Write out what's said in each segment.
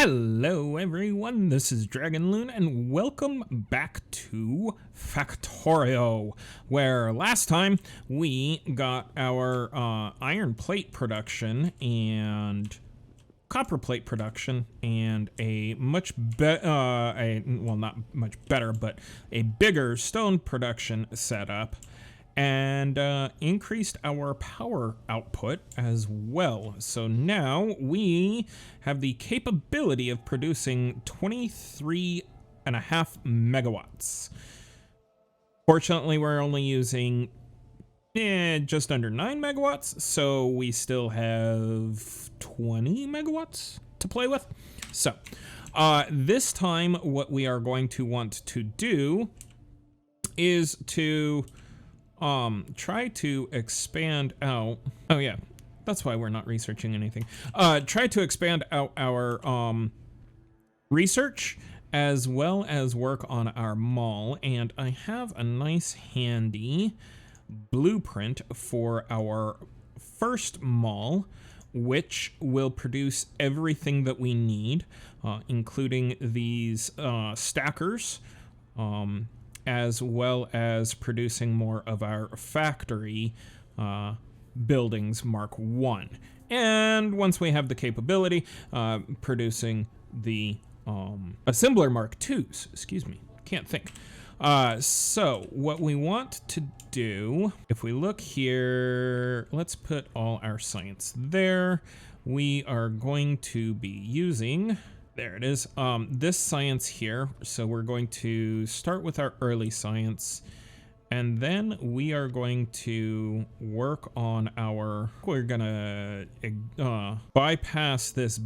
Hello everyone, this is DragonLoon and welcome back to Factorio, where last time we got our iron plate production and copper plate production and a much better, well not much better, but a bigger stone production setup, and increased our power output as well. So now we have the capability of producing 23.5 megawatts. Fortunately, we're only using just under 9 megawatts, so we still have 20 megawatts to play with. So this time what we are going to want to do is to try to expand out. Oh yeah, that's why we're not researching anything. Try to expand out our research as well as work on our mall. And I have a nice handy blueprint for our first mall, which will produce everything that we need, including these stackers, as well as producing more of our factory buildings Mark 1. And once we have the capability, producing the assembler Mark 2s, excuse me, can't think. So what we want to do, if we look here, let's put all our science there. We are going to be using, there it is, this science here. So we're going to start with our early science, and then we are going to work on our, we're gonna bypass this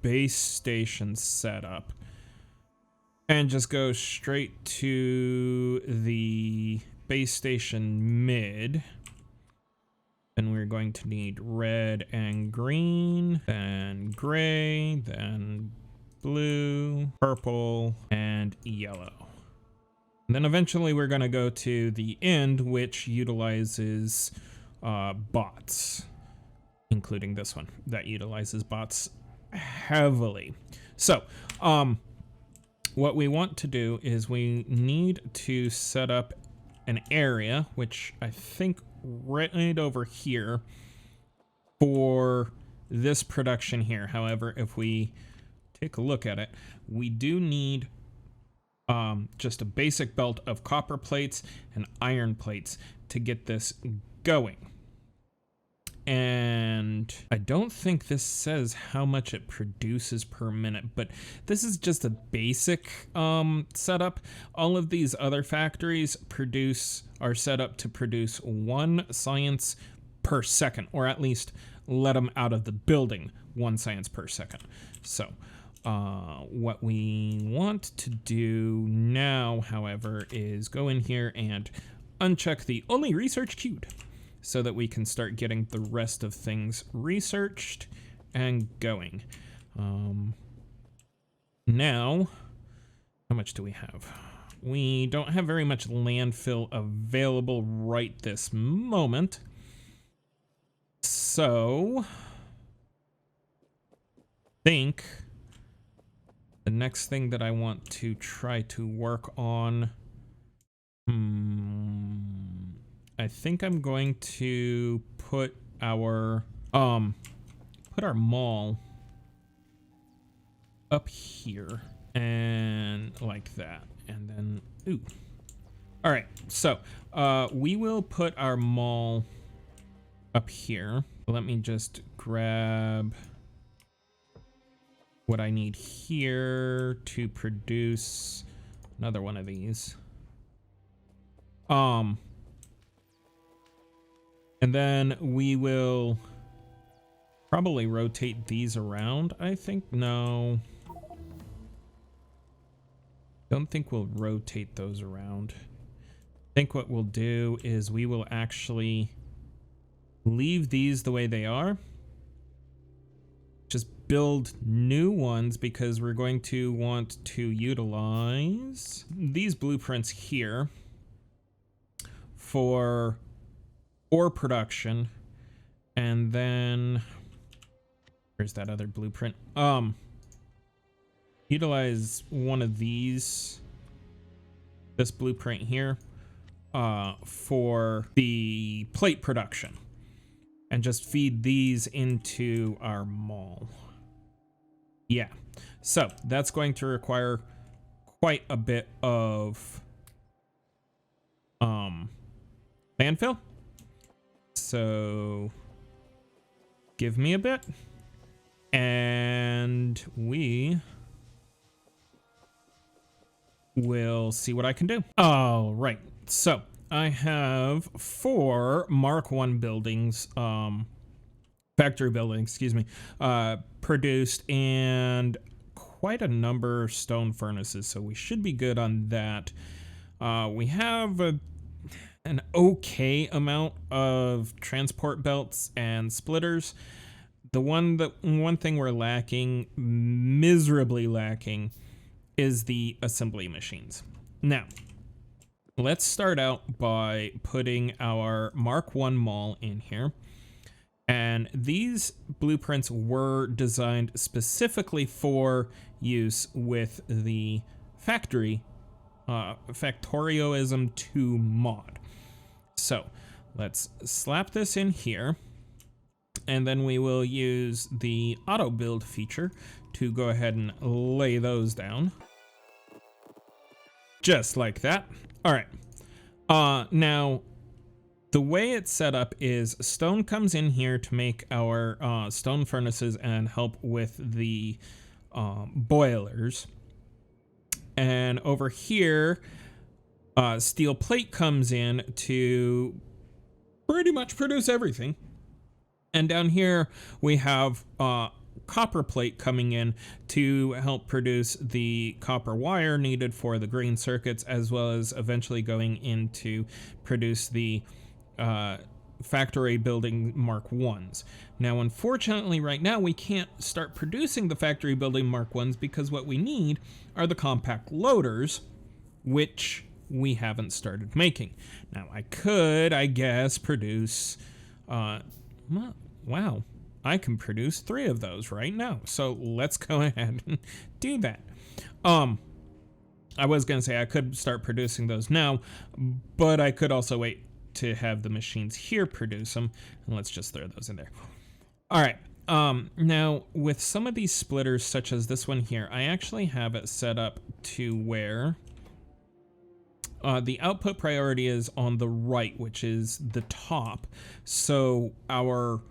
base station setup and just go straight to the base station mid. And we're going to need red and green, then gray, then blue, purple, and yellow. And then eventually we're going to go to the end, which utilizes bots, including this one that utilizes bots heavily. So what we want to do is we need to set up an area, which I think right over here, for this production here. However, if we take a look at it, we do need just a basic belt of copper plates and iron plates to get this going. And I don't think this says how much it produces per minute, but this is just a basic setup. All of these other factories are set up to produce 1 science per second, or at least let them out of the building 1 science per second. So what we want to do now, however, is go in here and uncheck the only research queued, so that we can start getting the rest of things researched and going. Now, how much do we have? We don't have very much landfill available right this moment. So, I think the next thing that I want to try to work on, I think I'm going to put our mall up here and like that, and then all right, so we will put our mall up here. Let me just grab what I need here to produce another one of these. And then we will probably rotate these around, I think. No. Don't think we'll rotate those around. I think what we'll do is we will actually leave these the way they are. Just build new ones, because we're going to want to utilize these blueprints here for ore production, and then where's that other blueprint? utilize one of these, this blueprint here, for the plate production, and just feed these into our mall. Yeah, so that's going to require quite a bit of landfill. So give me a bit, and we will see what I can do. All right, so I have 4 Mark 1 buildings, factory buildings, excuse me, produced, and quite a number of stone furnaces, so we should be good on that. We have an okay amount of transport belts and splitters. The one thing we're lacking, miserably lacking, is the assembly machines. Now, let's start out by putting our Mark 1 mall in here. And these blueprints were designed specifically for use with the factory, Factorioism 2 mod. So let's slap this in here, and then we will use the auto build feature to go ahead and lay those down. Just like that. All right. Now, the way it's set up is stone comes in here to make our stone furnaces and help with the boilers. And over here, steel plate comes in to pretty much produce everything. And down here, we have copper plate coming in to help produce the copper wire needed for the green circuits, as well as eventually going in to produce the factory building Mark 1s. Now, unfortunately, right now, we can't start producing the factory building Mark 1s because what we need are the compact loaders, which we haven't started making. Now, I could, I guess, produce, wow, I can produce 3 of those right now. So let's go ahead and do that. I was going to say I could start producing those now, but I could also wait to have the machines here produce them. And let's just throw those in there. All right. Now, with some of these splitters, such as this one here, I actually have it set up to where the output priority is on the right, which is the top. So our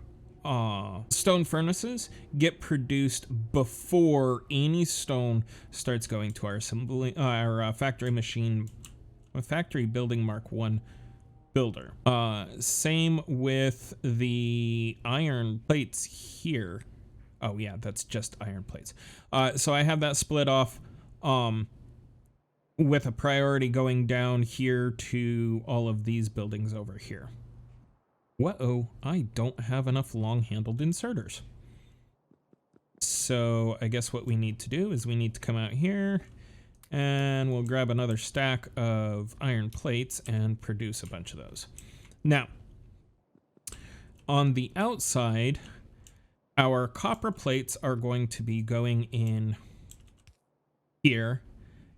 stone furnaces get produced before any stone starts going to our assembly, our factory machine, factory building Mark 1 builder. Same with the iron plates here. Oh yeah, that's just iron plates. So I have that split off with a priority going down here to all of these buildings over here. Whoa, I don't have enough long-handled inserters. So I guess what we need to do is we need to come out here and we'll grab another stack of iron plates and produce a bunch of those. Now, on the outside, our copper plates are going to be going in here,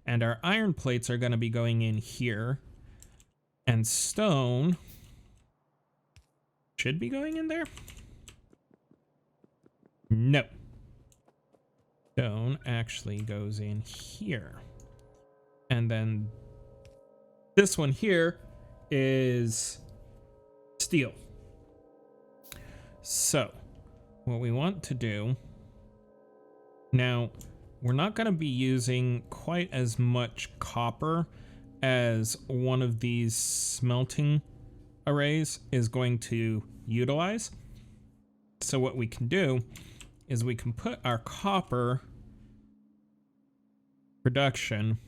and our iron plates are going to be going in here, and stone should be going in there. No. Stone actually goes in here. And then this one here is steel. So what we want to do now, we're not going to be using quite as much copper as one of these smelting arrays is going to utilize. So what we can do is we can put our copper production,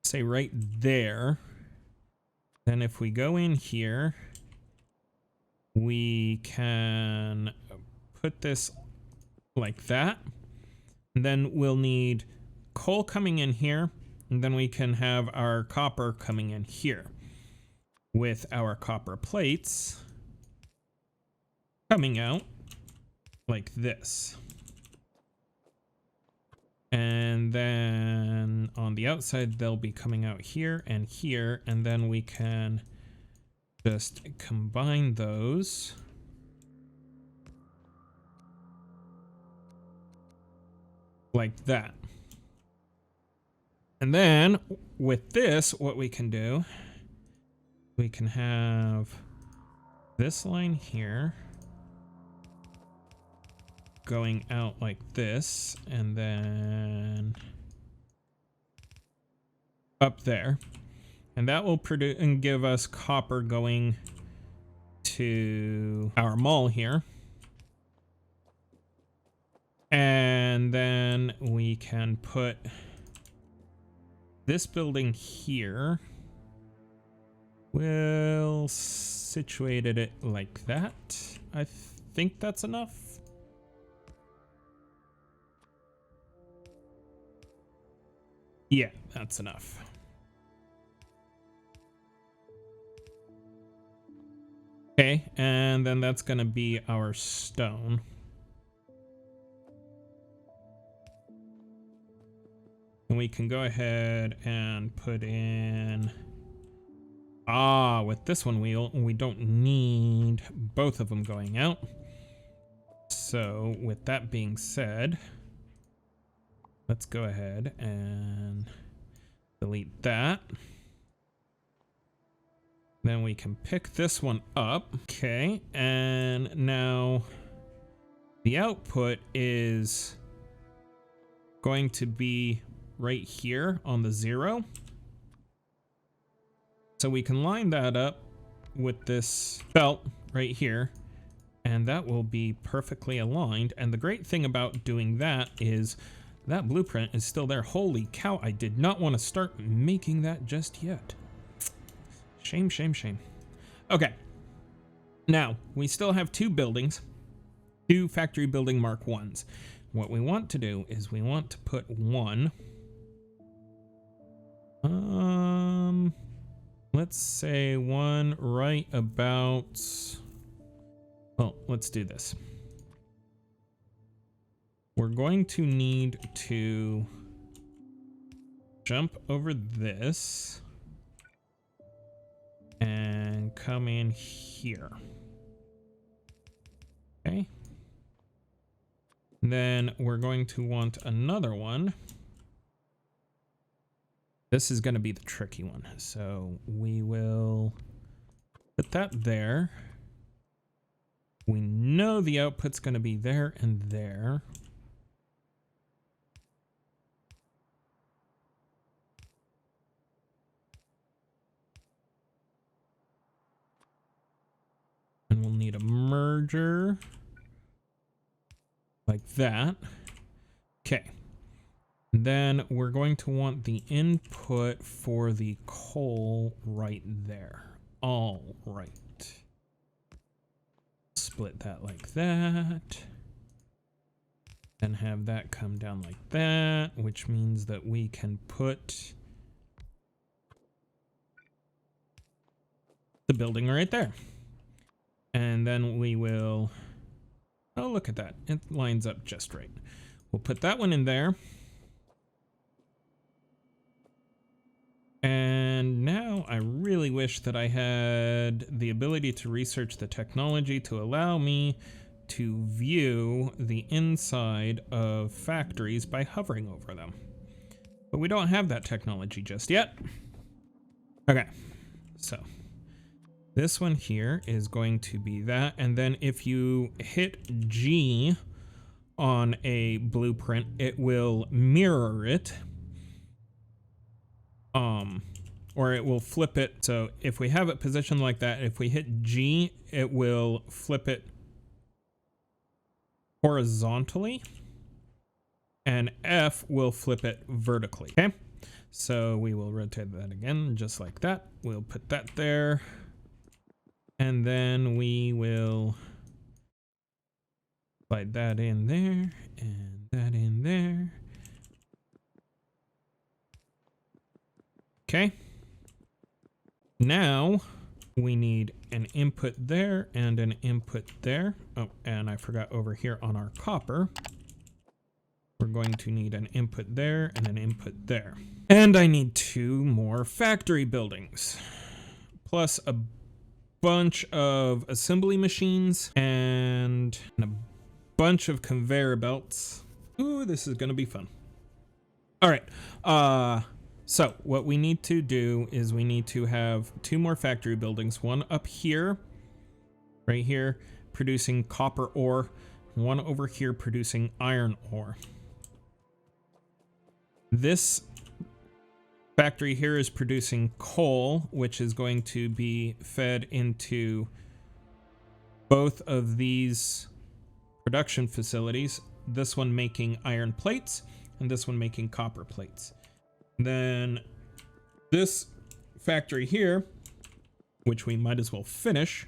say right there. Then if we go in here, we can put this like that. And then we'll need coal coming in here. And then we can have our copper coming in here with our copper plates coming out like this. And then on the outside, they'll be coming out here, and then we can just combine those. Like that. And then with this, what we can do, we can have this line here going out like this, and then up there. And that will produce and give us copper going to our mall here. And then we can put this building here. We'll situate it like that. I think that's enough. Yeah, that's enough. Okay, and then that's gonna be our stone. And we can go ahead and put in... with this one we don't need both of them going out. So with that being said, let's go ahead and delete that. Then we can pick this one up. Okay, and now the output is going to be right here on the 0. So we can line that up with this belt right here, and that will be perfectly aligned. And the great thing about doing that is that blueprint is still there. Holy cow, I did not want to start making that just yet. Shame, shame, shame. Okay. Now, we still have 2 buildings, 2 factory building Mark 1s. What we want to do is we want to put one... let's say one right about... Well, let's do this. We're going to need to jump over this and come in here. Okay. Then we're going to want another one. This is going to be the tricky one. So we will put that there. We know the output's going to be there and there. And we'll need a merger like that. Okay. Then we're going to want the input for the coal right there. All right. Split that like that. And have that come down like that, which means that we can put the building right there. And then we will... Oh, look at that. It lines up just right. We'll put that one in there. And now I really wish that I had the ability to research the technology to allow me to view the inside of factories by hovering over them. But we don't have that technology just yet. Okay, so this one here is going to be that. And then if you hit G on a blueprint, it will mirror it. Or it will flip it. So if we have it positioned like that, if we hit G, it will flip it horizontally, and F will flip it vertically. Okay, so we will rotate that again, just like that. We'll put that there, and then we will slide that in there, and that in there. Okay. Now We need an input there and an input there. Oh, and I forgot over here on our copper, we're going to need an input there and an input there. And I need 2 more factory buildings, plus a bunch of assembly machines and a bunch of conveyor belts. Ooh, this is gonna be fun. All right, so what we need to do is we need to have 2 more factory buildings, one up here, right here, producing copper ore, one over here producing iron ore. This factory here is producing coal, which is going to be fed into both of these production facilities. This one making iron plates and this one making copper plates. Then this factory here, which we might as well finish,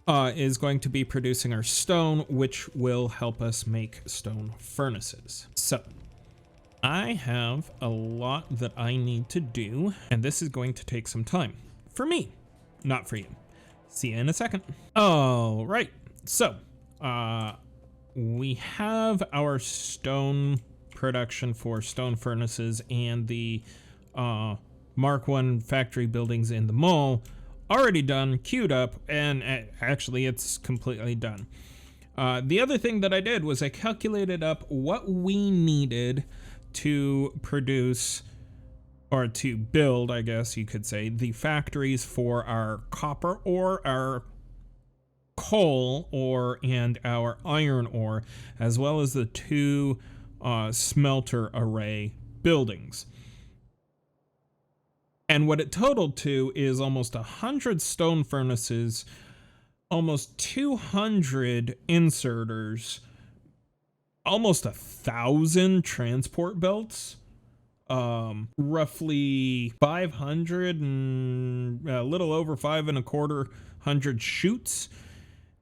is going to be producing our stone, which will help us make stone furnaces. So I have a lot that I need to do, and this is going to take some time. For me, not for you. See you in a second. All right, so we have our stone production for stone furnaces and the Mark 1 factory buildings in the mall already done, queued up, and actually it's completely done. The other thing that I did was I calculated up what we needed to produce, or to build, I guess you could say, the factories for our copper ore, our coal ore, and our iron ore, as well as the 2 smelter array buildings. And what it totaled to is almost 100 stone furnaces, almost 200 inserters, almost 1,000 transport belts, roughly 500 and a little over 525 chutes,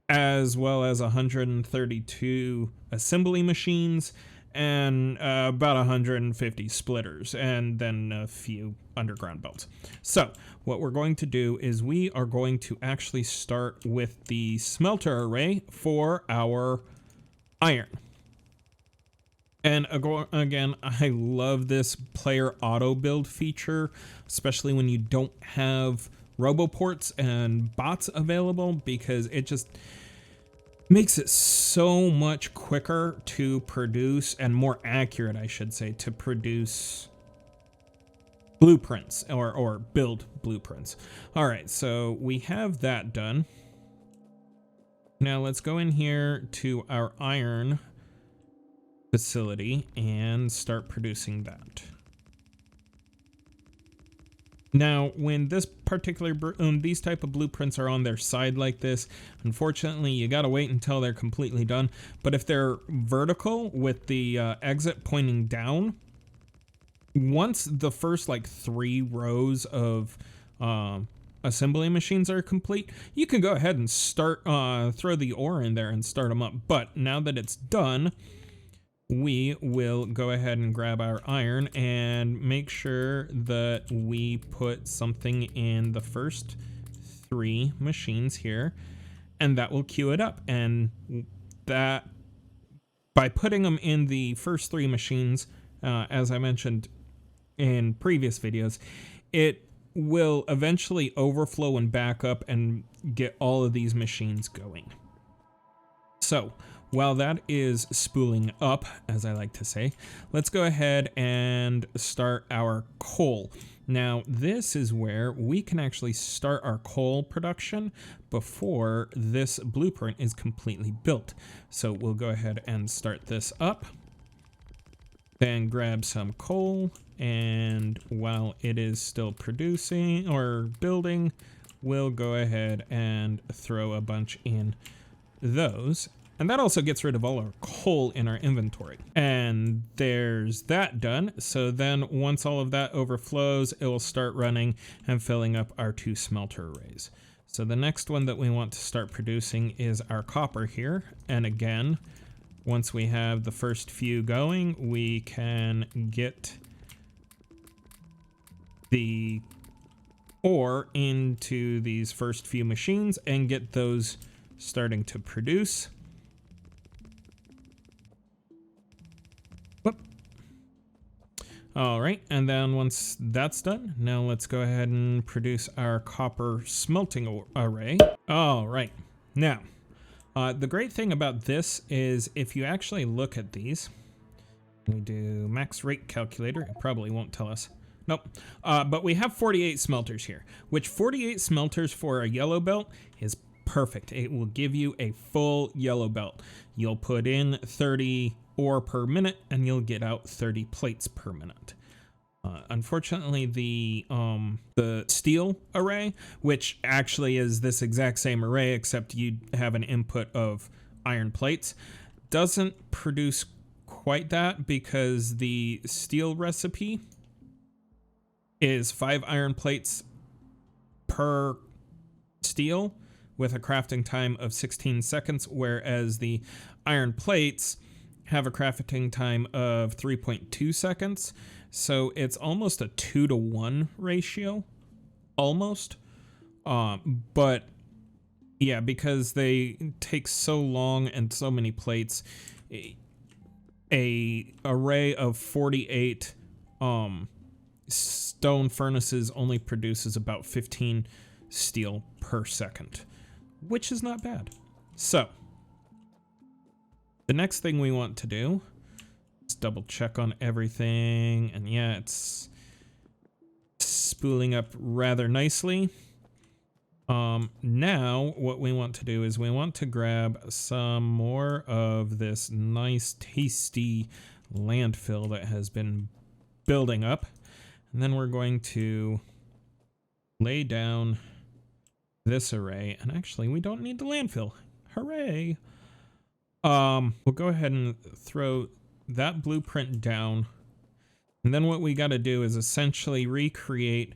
as well as 132 assembly machines, and about 150 splitters, and then a few underground belts. So what we're going to do is we are going to actually start with the smelter array for our iron. And again, I love this player auto build feature, especially when you don't have roboports and bots available, because it just makes it so much quicker to produce, and more accurate, I should say, to produce blueprints or build blueprints. All right, so we have that done. Now let's go in here to our iron facility and start producing that. Now, when this particular these type of blueprints are on their side like this, unfortunately, you gotta wait until they're completely done. But if they're vertical with the exit pointing down, once the first like 3 rows of assembly machines are complete, you can go ahead and start throw the ore in there and start them up. But now that it's done, we will go ahead and grab our iron and make sure that we put something in the first 3 machines here, and that will queue it up. And that, by putting them in the first 3 machines, as I mentioned in previous videos, it will eventually overflow and back up and get all of these machines going. So while that is spooling up, as I like to say, let's go ahead and start our coal. Now, this is where we can actually start our coal production before this blueprint is completely built. So we'll go ahead and start this up, then grab some coal, and while it is still producing or building, we'll go ahead and throw a bunch in those. And that also gets rid of all our coal in our inventory. And there's that done. So then once all of that overflows, it will start running and filling up our 2 smelter arrays. So the next one that we want to start producing is our copper here. And again, once we have the first few going, we can get the ore into these first few machines and get those starting to produce. Whoop. All right, and then once that's done, now let's go ahead and produce our copper smelting array. All right, now, the great thing about this is if you actually look at these, we do max rate calculator, it probably won't tell us. Nope. But we have 48 smelters here, which 48 smelters for a yellow belt is perfect. It will give you a full yellow belt. You'll put in 30 ore per minute and you'll get out 30 plates per minute. Unfortunately, the steel array, which actually is this exact same array except you have an input of iron plates, doesn't produce quite that because the steel recipe is 5 iron plates per steel with a crafting time of 16 seconds, whereas the iron plates have a crafting time of 3.2 seconds. So it's almost a 2-to-1 ratio, almost. But yeah, because they take so long and so many plates, a array of 48 stone furnaces only produces about 15 steel per second, which is not bad. So the next thing we want to do is double check on everything, and yeah, it's spooling up rather nicely. Now what we want to do is we want to grab some more of this nice tasty landfill that has been building up, and then we're going to lay down this array. And actually we don't need the landfill. Hooray. We'll go ahead and throw that blueprint down, and then what we got to do is essentially recreate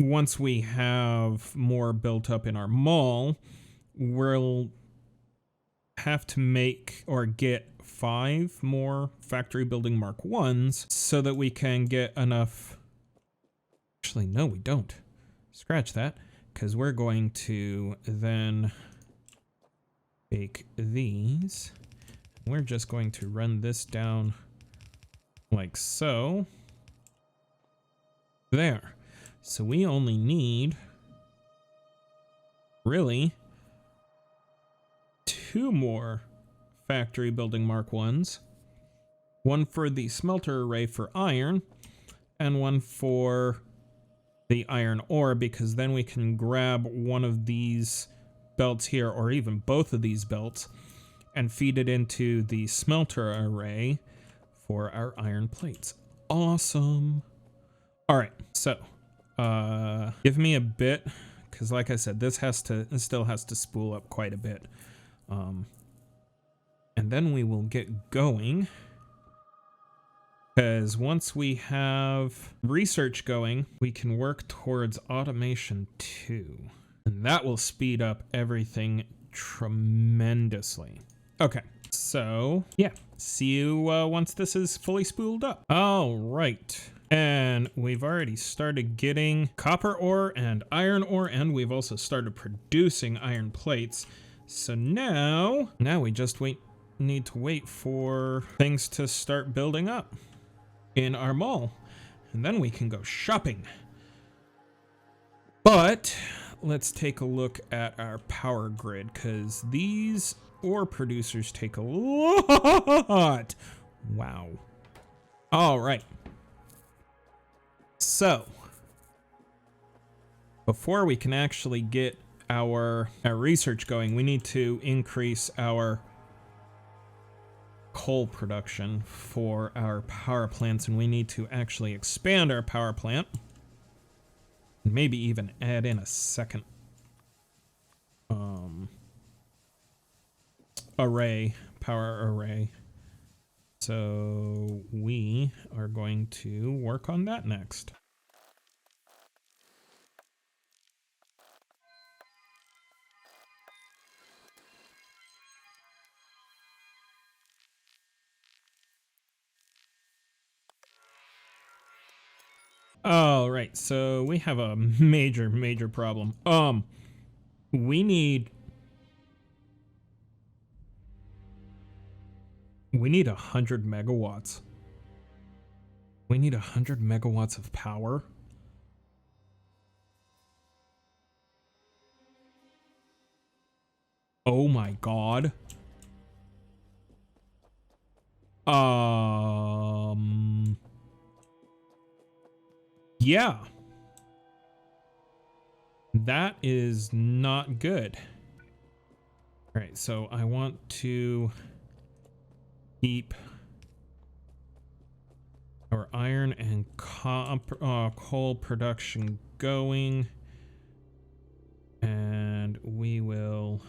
once we have more built up in our mall, we'll have to make or get 5 more factory building Mark 1s so that we can get enough. Actually, no, we don't. Scratch that, because we're going to then make these. We're just going to run this down like so. There. So we only need really 2 more factory building Mark 1s. One for the smelter array for iron, and one for the iron ore, because then we can grab one of these belts here, or even both of these belts, and feed it into the smelter array for our iron plates. Awesome. All right, so give me a bit, because like I said, this still has to spool up quite a bit. And then we will get going, because once we have research going, we can work towards automation 2. And that will speed up everything tremendously. Okay, so yeah, see you once this is fully spooled up. All right. And we've already started getting copper ore and iron ore, and we've also started producing iron plates. So now we just need to wait for things to start building up in our mall, and then we can go shopping. But let's take a look at our power grid, because these ore producers take a lot. Wow. All right. So before we can actually get our research going, we need to increase our coal production for our power plants, and we need to actually expand our power plant, maybe even add in a second power array. So we are going to work on that next. All right, so we have a major problem. We need 100 megawatts. We need 100 megawatts of power. Oh my god. Yeah. That is not good. All right, so I want to keep our iron and coal production going. And we will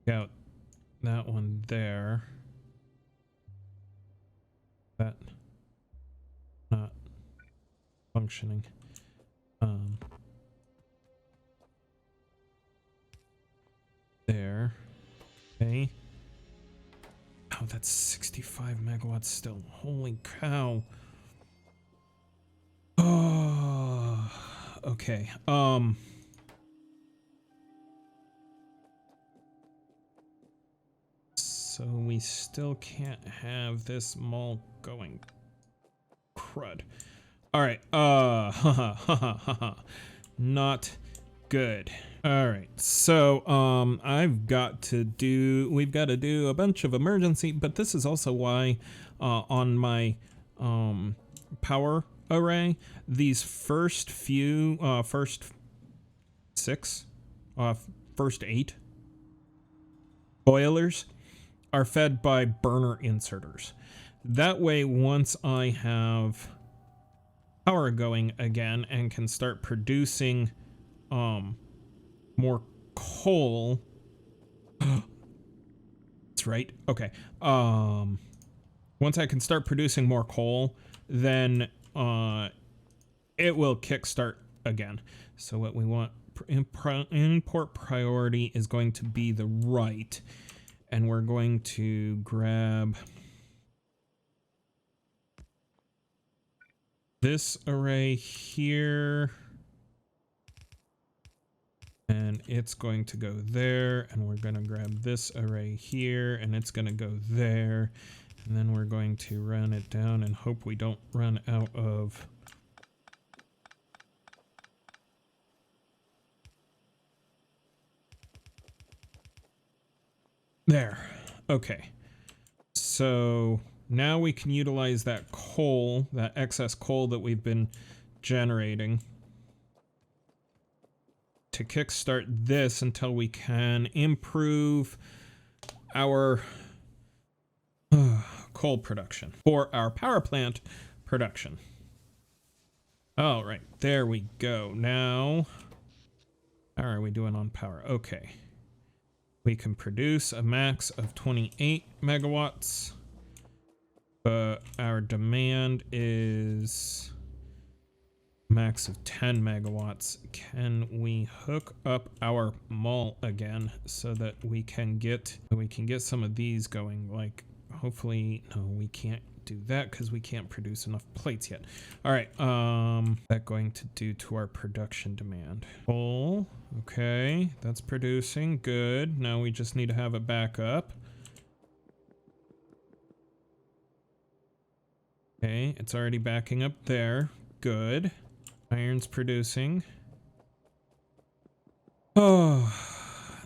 out that one there. That not functioning. There. Okay. Oh, that's 65 megawatts still. Holy cow. Oh, okay. So we still can't have this mall going. Crud. All right. Not good. All right. So, we've got to do a bunch of emergency, but this is also why, on my, power array, these first 8 boilers are fed by burner inserters. That way, once I have power going again and can start producing more coal. That's right. Okay. Once I can start producing more coal, then it will kickstart again. So what we want, import priority is going to be the right, and we're going to grab this array here, and it's going to go there, and we're going to grab this array here, and it's going to go there, and then we're going to run it down and hope we don't run out of there. Okay, so now we can utilize that coal, that excess coal that we've been generating, to kickstart this until we can improve our coal production for our power plant production. All right, there we go. Now, how are we doing on power? Okay. We can produce a max of 28 megawatts, but our demand is max of 10 megawatts. Can we hook up our mall again so that we can get some of these going? Like, hopefully, no, we can't do that because we can't produce enough plates yet. All right, that going to do to our production demand? Coal, okay, that's producing, good. Now we just need to have it back up. Okay, it's already backing up there, good. Iron's producing. Oh,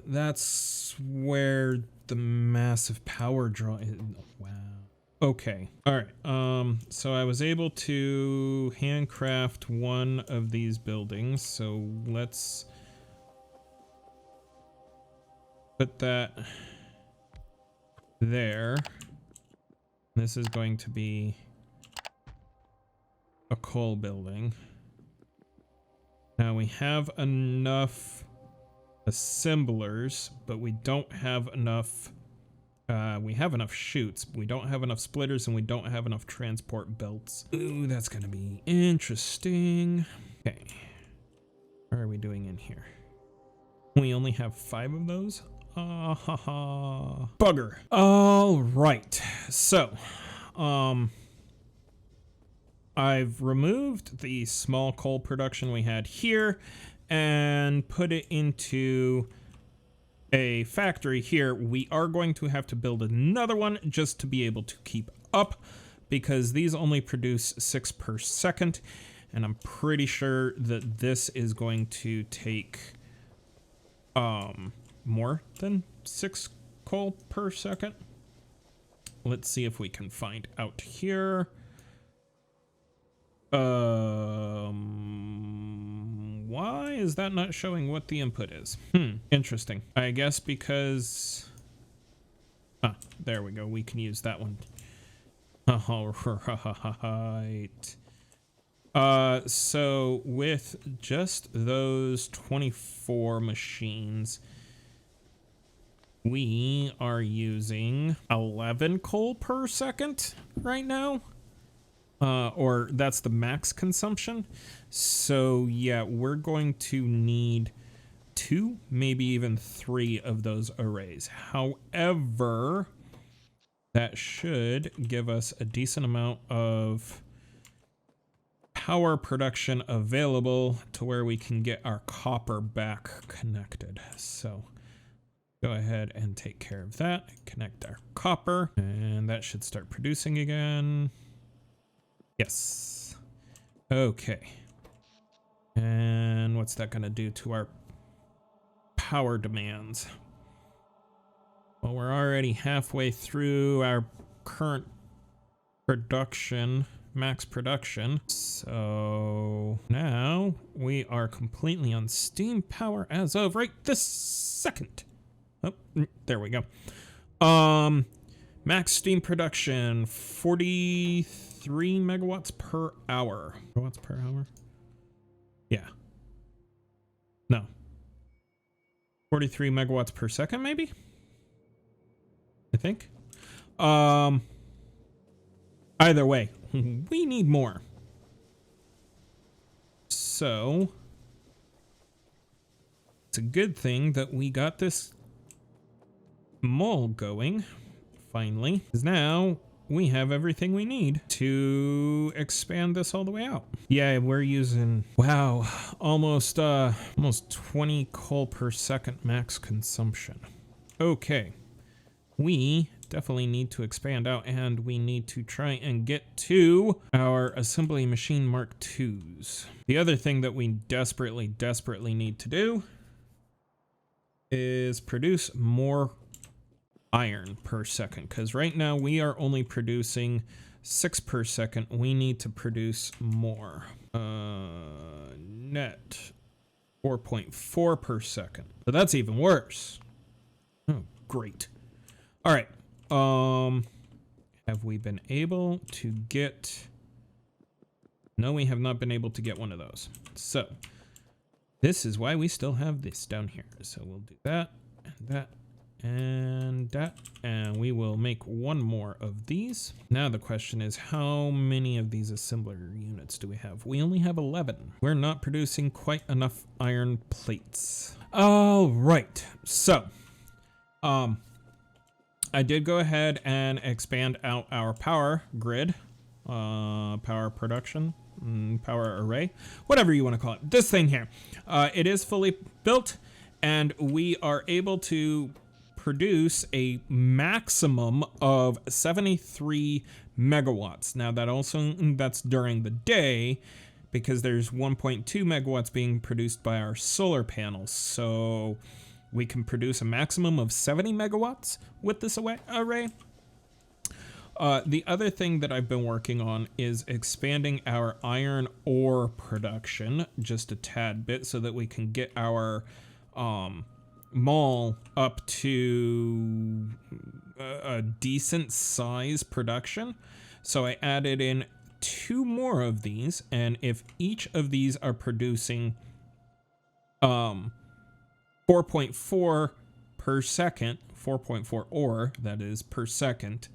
that's where the massive power draw is. Wow. Okay. All right. So I was able to handcraft one of these buildings. So let's put that there. This is going to be a coal building. Now we have enough assemblers, but we don't have enough. We have enough chutes. We don't have enough splitters, and we don't have enough transport belts. Ooh, that's gonna be interesting. Okay, how are we doing in here? We only have 5 of those. Bugger. All right. So, I've removed the small coal production we had here and put it into a factory here. We are going to have to build another one just to be able to keep up, because these only produce 6 per second, and I'm pretty sure that this is going to take more than 6 coal per second. Let's see if we can find out here. Why is that not showing what the input is? Interesting. I guess because there we go. We can use that one. All right. So with just those 24 machines, we are using 11 coal per second right now. Or that's the max consumption. So yeah, we're going to need 2, maybe even 3 of those arrays. However, that should give us a decent amount of power production available to where we can get our copper back connected. So go ahead and take care of that. Connect our copper, and that should start producing again. Yes. Okay. And what's that going to do to our power demands? Well, we're already halfway through our current production, max production. So now we are completely on steam power as of right this second. Oh, there we go. Max steam production, 43 megawatts per hour. Megawatts per hour? Yeah. No. 43 megawatts per second, maybe? I think. Either way, we need more. So it's a good thing that we got this mall going finally, because now we have everything we need to expand this all the way out. Yeah, we're using, wow, almost 20 coal per second max consumption. Okay, we definitely need to expand out, and we need to try and get to our assembly machine Mark IIs. The other thing that we desperately need to do is produce more iron per second, because right now we are only producing 6 per second. We need to produce more. Net 4.4 per second. So that's even worse. Oh, great. All right. Have we been able to get... No, we have not been able to get one of those. So this is why we still have this down here. So we'll do that and that and that, and we will make one more of these. Now the question is, how many of these assembler units do we have? We only have 11. We're not producing quite enough iron plates. All right, so I did go ahead and expand out our power grid, power production, power array, whatever you want to call it. This thing here, it is fully built, and we are able to produce a maximum of 73 megawatts. Now that's during the day, because there's 1.2 megawatts being produced by our solar panels. So we can produce a maximum of 70 megawatts with this array. The other thing that I've been working on is expanding our iron ore production just a tad bit, so that we can get our mall up to a decent size production. So I added in 2 more of these, and if each of these are producing 4.4 per second, 4.4 ore, that is, per second,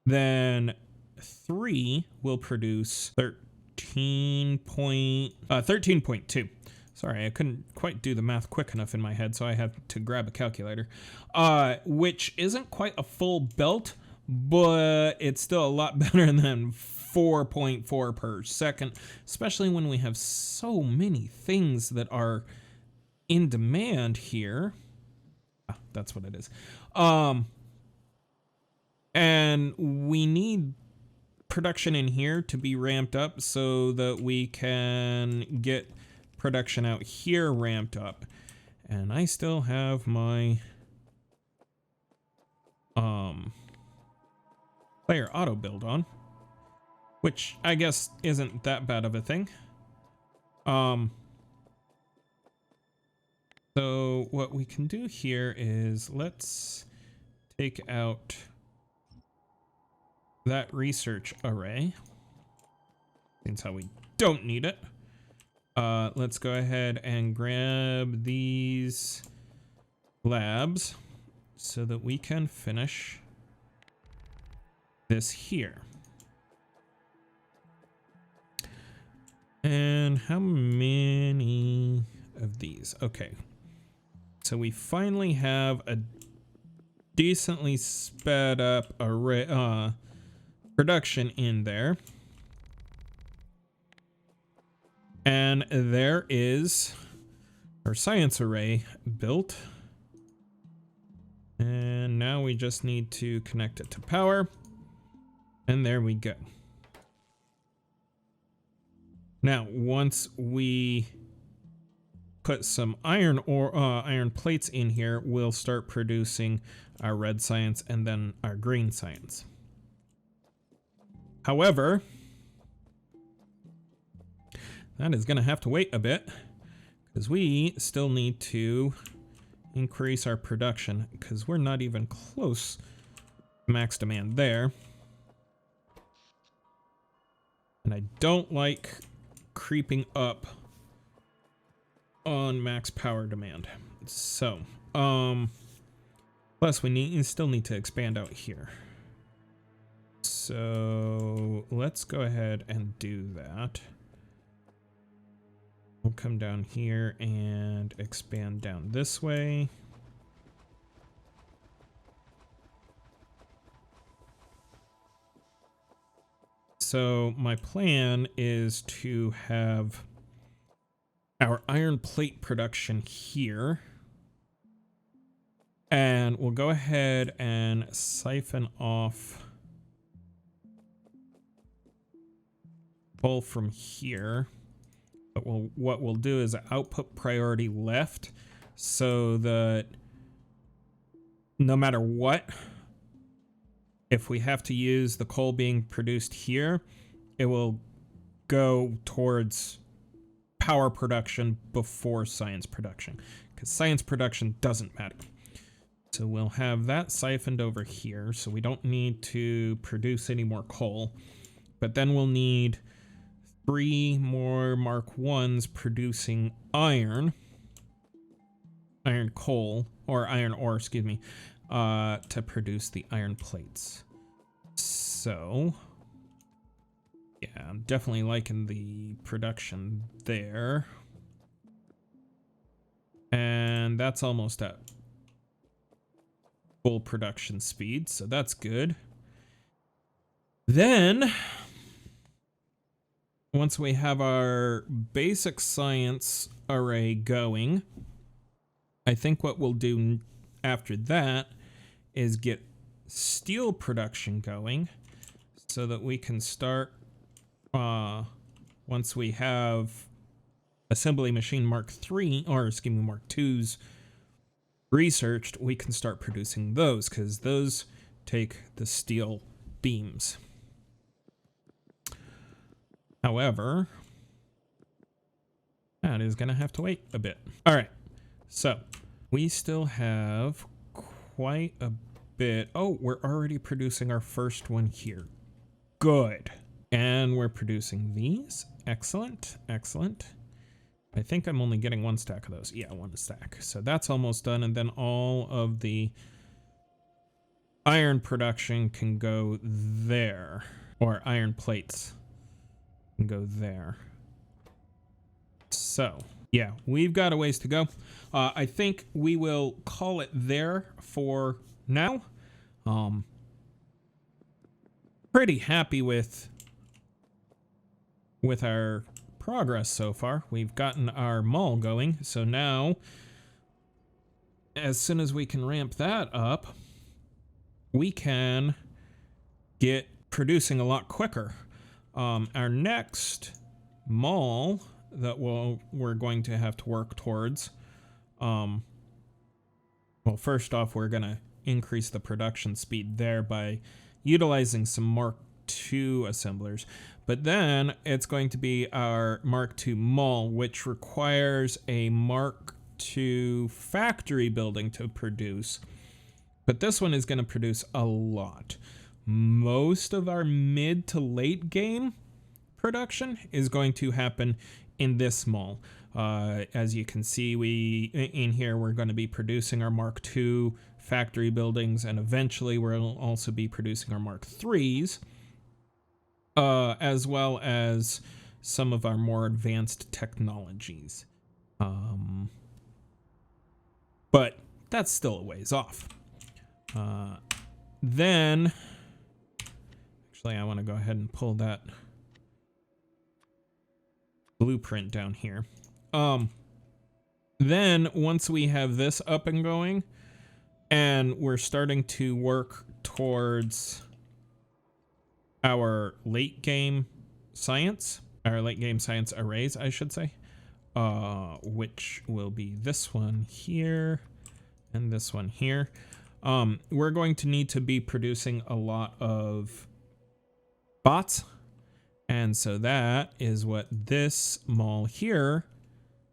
then 3 will produce 13.2. Sorry, I couldn't quite do the math quick enough in my head, so I had to grab a calculator. Which isn't quite a full belt, but it's still a lot better than 4.4 per second, especially when we have so many things that are in demand here. That's what it is. And we need production in here to be ramped up so that we can get production out here ramped up. And I still have my player auto build on, which I guess isn't that bad of a thing. So what we can do here is let's take out that research array, since how we don't need it. Let's go ahead and grab these labs so that we can finish this here. And how many of these? Okay. So we finally have a decently sped up array, production in there. And there is our science array built. And now we just need to connect it to power. And there we go. Now, once we put some iron plates in here, we'll start producing our red science and then our green science. However, that is going to have to wait a bit because we still need to increase our production because we're not even close to max demand there. And I don't like creeping up on max power demand. So, plus we still need to expand out here. So let's go ahead and do that. We'll come down here and expand down this way. So my plan is to have our iron plate production here. And we'll go ahead and siphon off coal from here. But what we'll do is output priority left so that no matter what, if we have to use the coal being produced here, it will go towards power production before science production, because science production doesn't matter. So we'll have that siphoned over here, so we don't need to produce any more coal. But then we'll need 3 more Mark 1s producing iron coal, or iron ore, excuse me, to produce the iron plates. So, yeah, I'm definitely liking the production there. And that's almost at full production speed, so that's good. Then, once we have our basic science array going, I think what we'll do after that is get steel production going so that we can start, once we have assembly machine Mark 3, or excuse me, Mark 2s researched, we can start producing those because those take the steel beams. However, that is going to have to wait a bit. All right, so we still have quite a bit. Oh, we're already producing our first one here. Good. And we're producing these. Excellent, excellent. I think I'm only getting 1 stack of those. Yeah, 1 stack. So that's almost done. And then all of the iron production can go there, or iron plates can go there. So yeah, we've got a ways to go. I think we will call it there for now. Pretty happy with with our progress so far. We've gotten our mall going, so now as soon as we can ramp that up, we can get producing a lot quicker. Our next mall that we're going to have to work towards, well, first off, we're gonna increase the production speed there by utilizing some Mark II assemblers, but then it's going to be our Mark II mall, which requires a Mark II factory building to produce, but this one is going to produce a lot. Most of our mid to late game production is going to happen in this mall. As you can see, in here we're going to be producing our Mark II factory buildings, and eventually we'll also be producing our Mark IIIs, as well as some of our more advanced technologies. But that's still a ways off. Then, actually, I want to go ahead and pull that blueprint down here. Then once we have this up and going, and we're starting to work towards our late game science arrays, I should say, which will be this one here and this one here. We're going to need to be producing a lot of bots, and so that is what this mall here,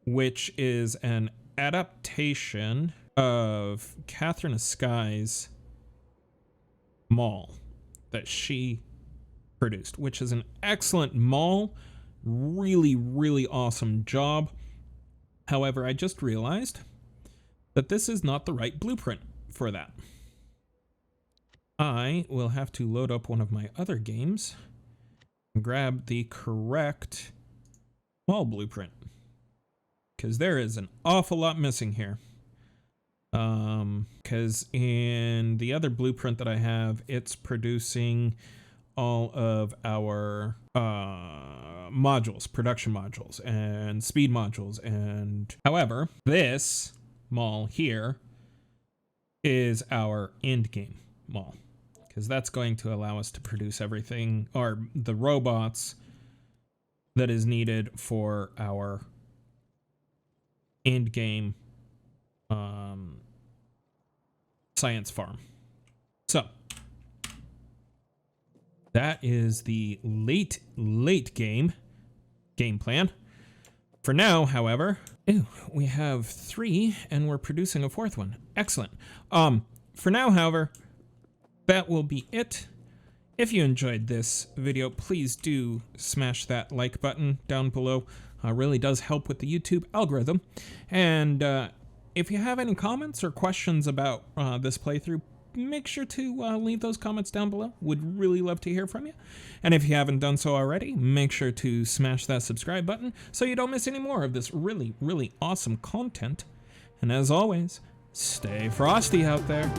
which is an adaptation of Catherine Sky's mall that she produced, which is an excellent mall. Really, really awesome job. However, I just realized that this is not the right blueprint for that. I will have to load up one of my other games and grab the correct mall blueprint, because there is an awful lot missing here. Because in the other blueprint that I have, it's producing all of our modules, production modules and speed modules, and however, this mall here is our end game mall, because that's going to allow us to produce everything, or the robots that is needed for our end game science farm. So that is the late game plan. For now, however, we have 3 and we're producing a 4th one. Excellent. For now, however, that will be it. If you enjoyed this video, please do smash that like button down below. Really does help with the YouTube algorithm. And if you have any comments or questions about this playthrough, make sure to leave those comments down below. Would really love to hear from you. And if you haven't done so already, make sure to smash that subscribe button so you don't miss any more of this really, really awesome content. And as always, stay frosty out there.